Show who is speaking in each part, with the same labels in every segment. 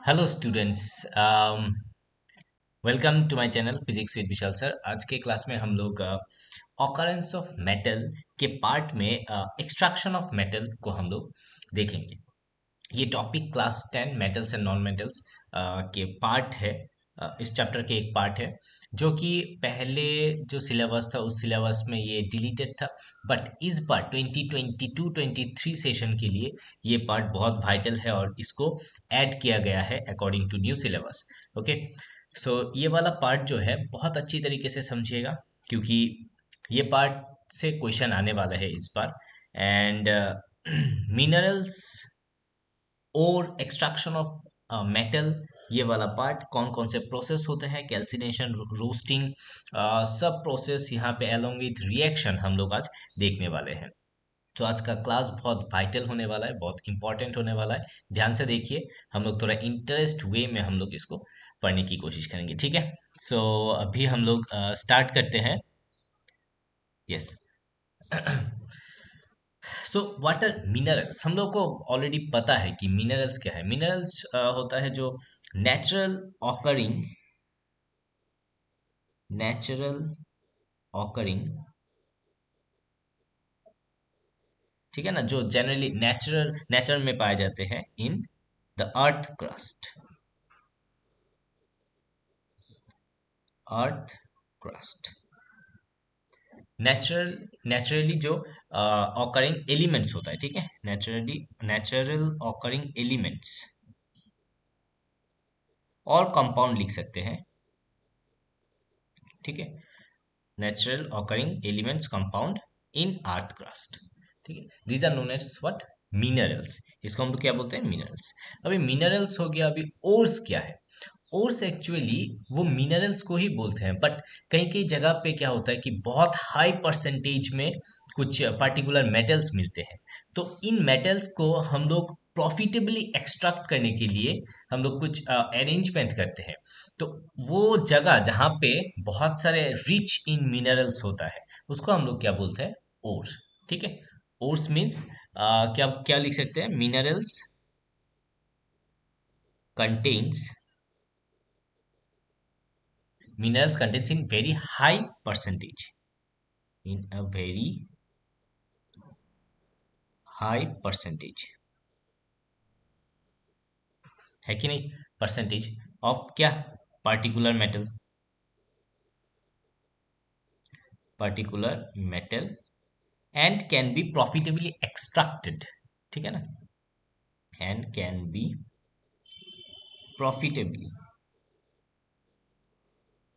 Speaker 1: Hello students. Welcome to my channel physics with Vishal sir. आज के class में हम लोग ऑकरेंस ऑफ मेटल के पार्ट में एक्सट्रैक्शन ऑफ मेटल को हम लोग देखेंगे। ये topic class 10 metals and non metals के पार्ट है। इस चैप्टर के एक पार्ट है जो कि पहले जो सिलेबस था उस सिलेबस में ये डिलीटेड था, बट इस बार 2022-23 सेशन के लिए ये पार्ट बहुत वाइटल है और इसको ऐड किया गया है according to new syllabus. Okay, so ये वाला पार्ट जो है बहुत अच्छी तरीके से समझिएगा, क्योंकि ये पार्ट से क्वेश्चन आने वाला है इस बार। एंड मिनरल्स और एक्सट्रैक्शन ऑफ मेटल, ये वाला पार्ट कौन कौन से प्रोसेस होते हैं, कैल्सिनेशन, रोस्टिंग, सब प्रोसेस यहाँ पे अलोंग विथ रिएक्शन हम लोग आज देखने वाले हैं। तो आज का क्लास बहुत वाइटल होने वाला है, बहुत इंपॉर्टेंट होने वाला है। ध्यान से देखिए, हम लोग थोड़ा इंटरेस्ट वे में हम लोग इसको पढ़ने की कोशिश करेंगे, ठीक है। सो अभी हम लोग स्टार्ट करते हैं। Yes. So what are minerals, हम लोग को ऑलरेडी पता है कि मिनरल्स क्या है। मिनरल्स होता है जो नेचुरल ऑकरिंग नेचुरल ऑकरिंग ठीक है ना, जो जनरली नेचर में पाए जाते हैं in the earth crust. Naturally जो ऑकरिंग एलिमेंट्स होता है, ठीक है, नेचुरल ऑकरिंग एलिमेंट्स और कंपाउंड लिख सकते हैं, ठीक है। Natural occurring elements compound in earth crust, ठीक है। These are known as what, minerals. इसको हम लोग क्या बोलते हैं, मिनरल्स। अभी मिनरल्स हो गया, अभी ओर्स क्या है। ओर्स एक्चुअली वो मिनरल्स को ही बोलते हैं, बट कहीं कहीं जगह पे क्या होता है कि बहुत हाई परसेंटेज में कुछ पर्टिकुलर मेटल्स मिलते हैं। तो इन मेटल्स को हम लोग प्रॉफिटेबली एक्सट्रैक्ट करने के लिए हम लोग कुछ अरेंजमेंट करते हैं। तो वो जगह जहाँ पे बहुत सारे रिच इन मिनरल्स होता है उसको हम लोग क्या बोलते हैं, ओर, ठीक है। ओर्स मीन्स क्या क्या लिख सकते हैं, minerals contains minerals contains in very high percentage, in a very high percentage, है कि नहीं, परसेंटेज ऑफ क्या, particular metal, and can be profitably extracted, ठीक है ना, and can be profitably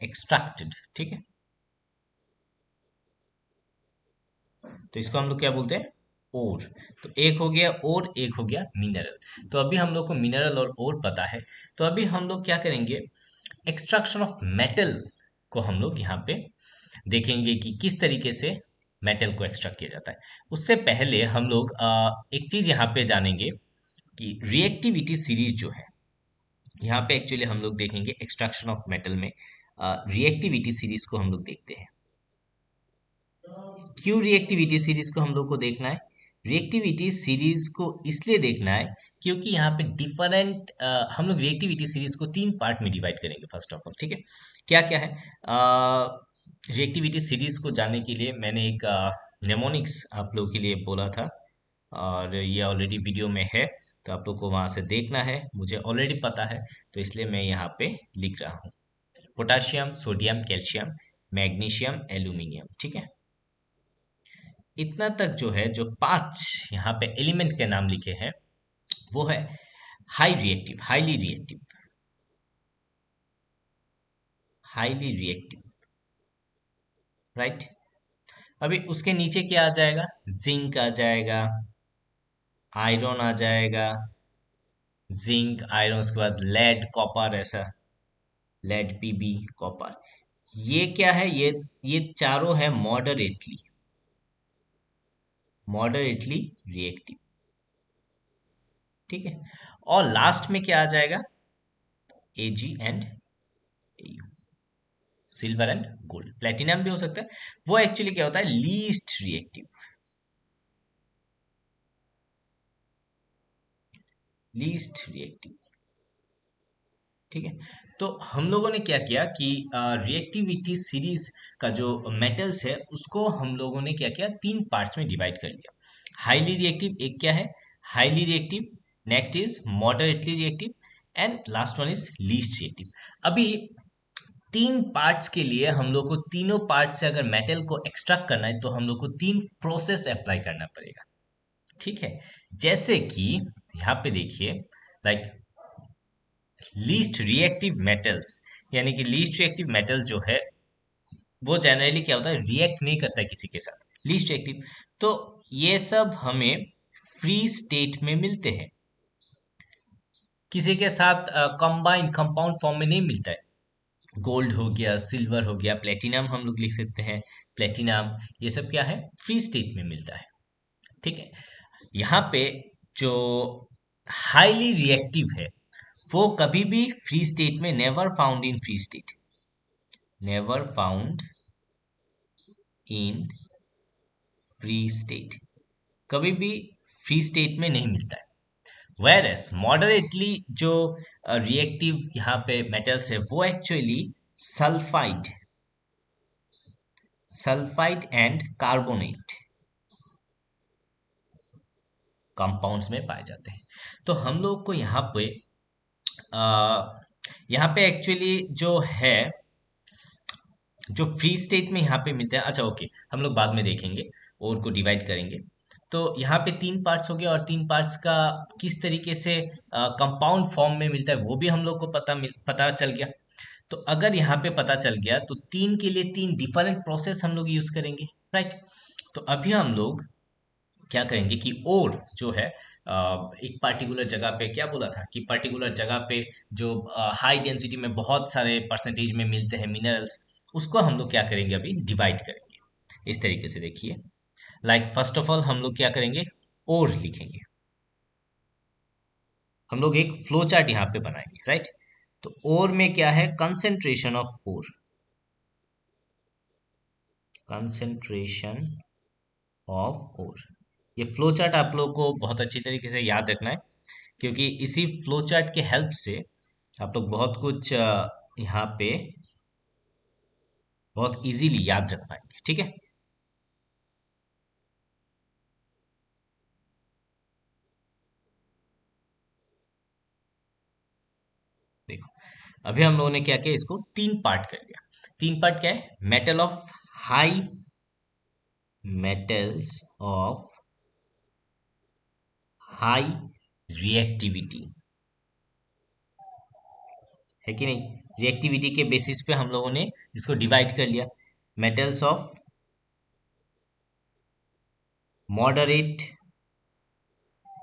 Speaker 1: extracted, ठीक है। तो इसको हम लोग क्या बोलते हैं, ओर। तो एक हो गया और एक हो गया मिनरल। तो अभी हम लोग को मिनरल और ओर पता है। तो अभी हम लोग क्या करेंगे, एक्सट्रैक्शन ऑफ मेटल को हम लोग यहाँ पे देखेंगे कि किस तरीके से मेटल को एक्सट्रैक्ट किया जाता है। उससे पहले हम लोग एक चीज यहाँ पे जानेंगे कि रिएक्टिविटी सीरीज जो है, यहाँ पे एक्चुअली हम लोग देखेंगे एक्सट्रैक्शन ऑफ मेटल में रिएक्टिविटी सीरीज को हम लोग देखते हैं। क्यों रिएक्टिविटी सीरीज को हम लोग को देखना है, रिएक्टिविटी सीरीज को इसलिए देखना है क्योंकि यहाँ पे डिफरेंट हम लोग रिएक्टिविटी सीरीज को तीन पार्ट में डिवाइड करेंगे फर्स्ट ऑफ ऑल, ठीक है। क्या क्या है, रिएक्टिविटी सीरीज को जानने के लिए मैंने एक नेमोनिक्स आप लोगों के लिए बोला था, और ये ऑलरेडी वीडियो में है, तो आप लोग को वहां से देखना है, मुझे ऑलरेडी पता है, तो इसलिए मैं यहाँ पे लिख रहा हूँ। Potassium, sodium, calcium, magnesium, aluminium, ठीक है। इतना तक जो है, जो पांच यहाँ पे एलिमेंट के नाम लिखे हैं वो है हाईली रिएक्टिव, राइट। अभी उसके नीचे क्या आ जाएगा, जिंक आ जाएगा, आयरन आ जाएगा, जिंक आयरन, उसके बाद लेड कॉपर, ऐसा लेड पीबी कॉपर। ये क्या है, ये चारों है मॉडरेटली रिएक्टिव, ठीक है। और लास्ट में क्या आ जाएगा, AG and AU, silver and gold, platinum भी हो सकता है। वो एक्चुअली क्या होता है, लीस्ट रिएक्टिव। ठीक है। तो हम लोगों ने क्या किया कि रिएक्टिविटी सीरीज का जो मेटल्स है उसको हम लोगों ने क्या किया, तीन पार्ट्स में डिवाइड कर लिया। हाईली रिएक्टिव एक क्या है, highly reactive, next is moderately reactive, and last one is least reactive. अभी तीन पार्ट्स के लिए हम लोग को तीनों पार्ट से अगर मेटल को एक्सट्रैक्ट करना है तो हम लोग को तीन प्रोसेस अप्लाई करना पड़ेगा। ठीक है। जैसे कि यहाँ पे देखिए, लाइक लीस्ट रिएक्टिव मेटल्स, यानी कि लीस्ट रिएक्टिव मेटल जो है वो जनरली क्या होता है, रिएक्ट नहीं करता है किसी के साथ, लीस्ट रिएक्टिव। तो ये सब हमें फ्री स्टेट में मिलते हैं, किसी के साथ कंबाइंड कंपाउंड फॉर्म में नहीं मिलता है। गोल्ड हो गया, सिल्वर हो गया, प्लेटिनम हम लोग लिख सकते हैं, प्लेटिनम, ये सब क्या है, फ्री स्टेट में मिलता है। ठीक है। यहाँ पे जो हाईली रिएक्टिव है वो कभी भी फ्री स्टेट में, never found in free state, never found in free state, कभी भी फ्री स्टेट में नहीं मिलता है। वेरएस मॉडरेटली जो रिएक्टिव यहाँ पे मेटल्स है वो actually sulphide, sulphide and carbonate compounds में पाए जाते हैं। तो हम लोग को यहाँ पे एक्चुअली जो है, जो फ्री स्टेट में यहाँ पे मिलते हैं, अच्छा ओके, हम लोग बाद में देखेंगे और को डिवाइड करेंगे। तो यहाँ पे तीन पार्ट्स हो गया, और तीन पार्ट्स का किस तरीके से कंपाउंड फॉर्म में मिलता है वो भी हम लोग को पता चल गया। तो अगर यहाँ पे पता चल गया तो तीन के लिए तीन डिफरेंट प्रोसेस हम लोग यूज करेंगे, राइट। तो अभी हम लोग क्या करेंगे कि और जो है एक पर्टिकुलर जगह पे, क्या बोला था कि पर्टिकुलर जगह पे जो हाई डेंसिटी में बहुत सारे परसेंटेज में मिलते हैं मिनरल्स, उसको हम लोग क्या करेंगे, अभी डिवाइड करेंगे इस तरीके से। देखिए, लाइक फर्स्ट ऑफ ऑल हम लोग क्या करेंगे, और लिखेंगे, हम लोग एक फ्लो चार्ट यहाँ पे बनाएंगे, राइट। तो और में क्या है, कंसेंट्रेशन ऑफ और, कंसेंट्रेशन ऑफ और, ये फ्लो चार्ट आप लोगों को बहुत अच्छी तरीके से याद रखना है, क्योंकि इसी फ्लो चार्ट के हेल्प से आप लोग बहुत कुछ यहाँ पे बहुत इजीली याद रख पाएंगे। ठीक है। देखो, अभी हम लोगों ने क्या किया, इसको तीन पार्ट कर लिया। तीन पार्ट क्या है, metal of high, metals of high reactivity, है कि नहीं। रिएक्टिविटी के बेसिस पे हम लोगों ने इसको डिवाइड कर लिया। मेटल्स ऑफ मॉडरेट,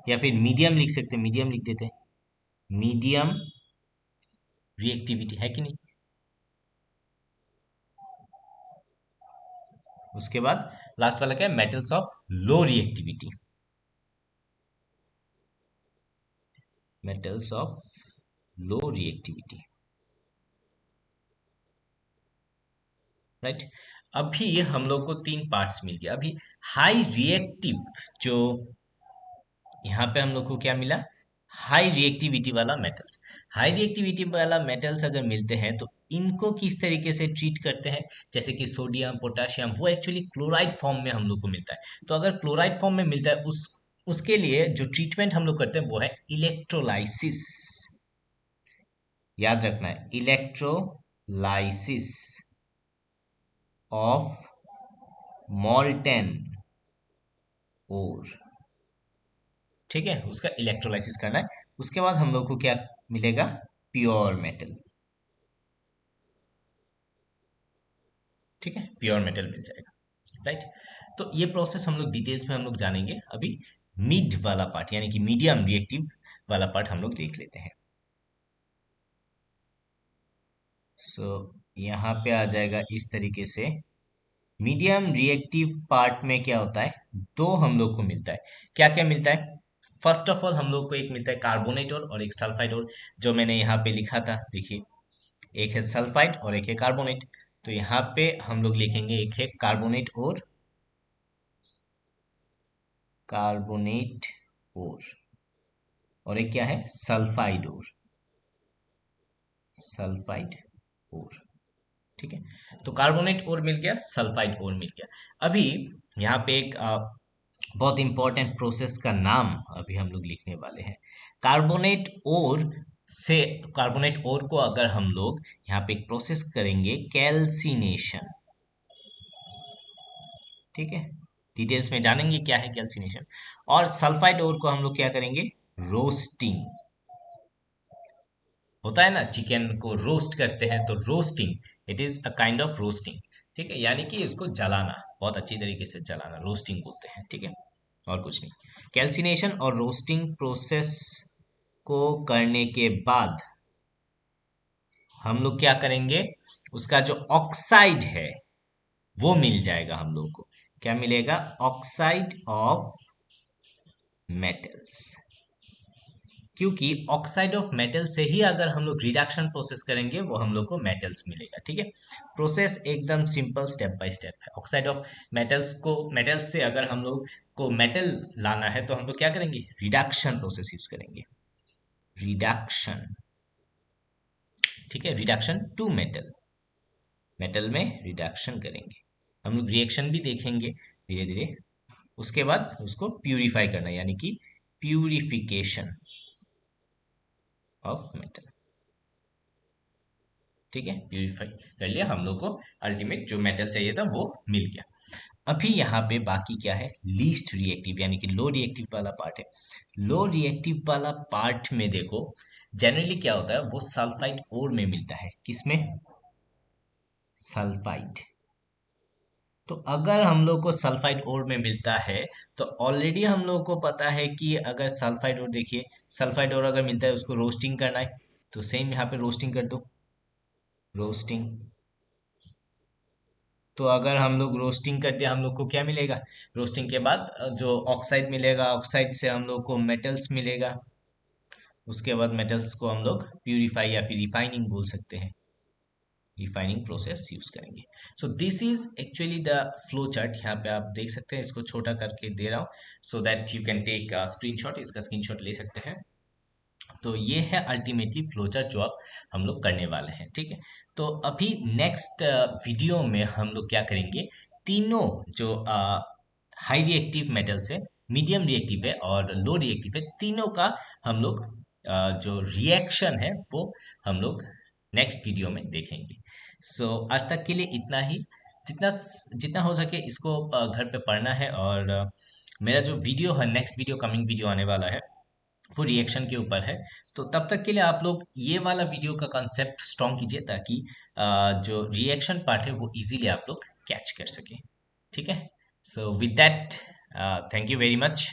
Speaker 1: या फिर मीडियम लिख सकते हैं, मीडियम लिख देते हैं, मीडियम रिएक्टिविटी, है कि नहीं। उसके बाद लास्ट वाला क्या है, metals of low reactivity, metals of low reactivity, right. अभी हम लोग को तीन पार्ट्स मिल गया। अभी हाई रिएक्टिव जो यहाँ पे हम लोग को क्या मिला, हाई रिएक्टिविटी वाला मेटल्स। हाई रिएक्टिविटी वाला मेटल्स अगर मिलते हैं तो इनको किस तरीके से ट्रीट करते हैं, जैसे कि सोडियम, पोटेशियम, वो एक्चुअली क्लोराइड फॉर्म में हम लोग को मिलता है। तो अगर क्लोराइड फॉर्म में मिलता है, उसके लिए जो ट्रीटमेंट हम लोग करते हैं वो है इलेक्ट्रोलाइसिस। याद रखना है, इलेक्ट्रोलाइसिस ऑफ मॉल्टेन ओर। ठीक है, उसका इलेक्ट्रोलाइसिस करना है। उसके बाद हम लोग को क्या मिलेगा, प्योर मेटल। ठीक है, प्योर मेटल मिल जाएगा, राइट। तो ये प्रोसेस हम लोग डिटेल्स में हम लोग जानेंगे। अभी मिड वाला पार्ट, यानी कि मीडियम रिएक्टिव वाला पार्ट हम लोग देख लेते हैं। सो यहाँ पे आ जाएगा इस तरीके से। मीडियम रिएक्टिव पार्ट में क्या होता है, दो हम लोग को मिलता है। क्या क्या मिलता है, फर्स्ट ऑफ ऑल हम लोग को एक मिलता है कार्बोनेट और एक सल्फाइड और, जो मैंने यहाँ पे लिखा था देखिए, एक है सल्फाइड और एक है कार्बोनेट। तो यहाँ पे हम लोग लिखेंगे, एक है कार्बोनेट और एक क्या है, सल्फाइड और। Sulphide ore. ठीक है, तो कार्बोनेट ओर मिल गया, सल्फाइड ओर मिल गया। अभी यहाँ पे एक बहुत इंपॉर्टेंट प्रोसेस का नाम अभी हम लोग लिखने वाले हैं। कार्बोनेट ओर से, कार्बोनेट ओर को अगर हम लोग यहाँ पे एक प्रोसेस करेंगे, कैल्सिनेशन। ठीक है, डिटेल्स में जानेंगे क्या है कैल्सिनेशन। और सल्फाइड ओर को हम लोग क्या करेंगे, रोस्टिंग। होता है ना, चिकन को रोस्ट करते हैं तो roasting, it is a kind of roasting. ठीक है, यानी कि इसको जलाना, बहुत अच्छी तरीके से जलाना, रोस्टिंग बोलते हैं। ठीक है, और कुछ नहीं। कैल्सिनेशन और रोस्टिंग प्रोसेस को करने के बाद हम लोग क्या करेंगे, उसका जो ऑक्साइड है वो मिल जाएगा हम लोग को। क्या मिलेगा, ऑक्साइड ऑफ मेटल्स। क्योंकि ऑक्साइड ऑफ मेटल से ही अगर हम लोग रिडक्शन प्रोसेस करेंगे वो हम लोग को मेटल्स मिलेगा। ठीक है, प्रोसेस एकदम सिंपल, स्टेप बाय स्टेप है। ऑक्साइड ऑफ मेटल्स को, मेटल्स से अगर हम लोग को मेटल लाना है तो हम लोग क्या करेंगे, रिडक्शन प्रोसेस यूज करेंगे, रिडक्शन। ठीक है, रिडक्शन टू मेटल, मेटल में रिडक्शन करेंगे हम लोग। रिएक्शन भी देखेंगे धीरे धीरे। उसके बाद उसको प्यूरिफाई करना, यानी कि प्यूरिफिकेशन ऑफ मेटल। ठीक है, प्यूरिफाई कर लिया हम लोग को, अल्टीमेट जो मेटल चाहिए था वो मिल गया। अभी यहाँ पे बाकी क्या है, लीस्ट रिएक्टिव यानी कि लो रिएक्टिव वाला पार्ट है। लो रिएक्टिव वाला पार्ट में देखो, जनरली क्या होता है, वो सल्फाइड ओर में मिलता है। किसमें, सल्फाइड। तो अगर हम लोग को सल्फाइड ओर में मिलता है तो ऑलरेडी हम लोग को पता है कि अगर सल्फाइड ओर, देखिए सल्फाइड ओर अगर मिलता है उसको रोस्टिंग करना है, तो सेम यहाँ पे रोस्टिंग कर दो, रोस्टिंग। तो अगर हम लोग रोस्टिंग करते हैं हम लोग को क्या मिलेगा, रोस्टिंग के बाद जो ऑक्साइड मिलेगा, ऑक्साइड से हम लोग को मेटल्स मिलेगा। उसके बाद मेटल्स को हम लोग प्यूरिफाई या फिर रिफाइनिंग बोल सकते हैं, रिफाइनिंग प्रोसेस यूज करेंगे। So this is actually the flow chart. यहाँ पे आप देख सकते हैं, इसको छोटा करके दे रहा हूँ so that you can take screenshot, इसका स्क्रीनशॉट ले सकते हैं। तो ये है अल्टीमेटली फ्लोचार्ट जो अब हम लोग करने वाले हैं। ठीक है, तो अभी नेक्स्ट वीडियो में हम लोग क्या करेंगे, तीनों जो हाई रिएक्टिव मेटल्स है, मीडियम रिएक्टिव है और लो रिएक्टिव है, तीनों का हम लोग जो रिएक्शन है वो हम लोग नेक्स्ट वीडियो में देखेंगे। सो आज तक के लिए इतना ही। जितना जितना हो सके इसको घर पे पढ़ना है। और मेरा जो वीडियो है, नेक्स्ट वीडियो, कमिंग वीडियो आने वाला है, वो रिएक्शन के ऊपर है। तो तब तक के लिए आप लोग ये वाला वीडियो का कंसेप्ट स्ट्रॉन्ग कीजिए ताकि जो रिएक्शन पार्ट है वो इजीली आप लोग कैच कर सकें। ठीक है, so with that, thank you very much.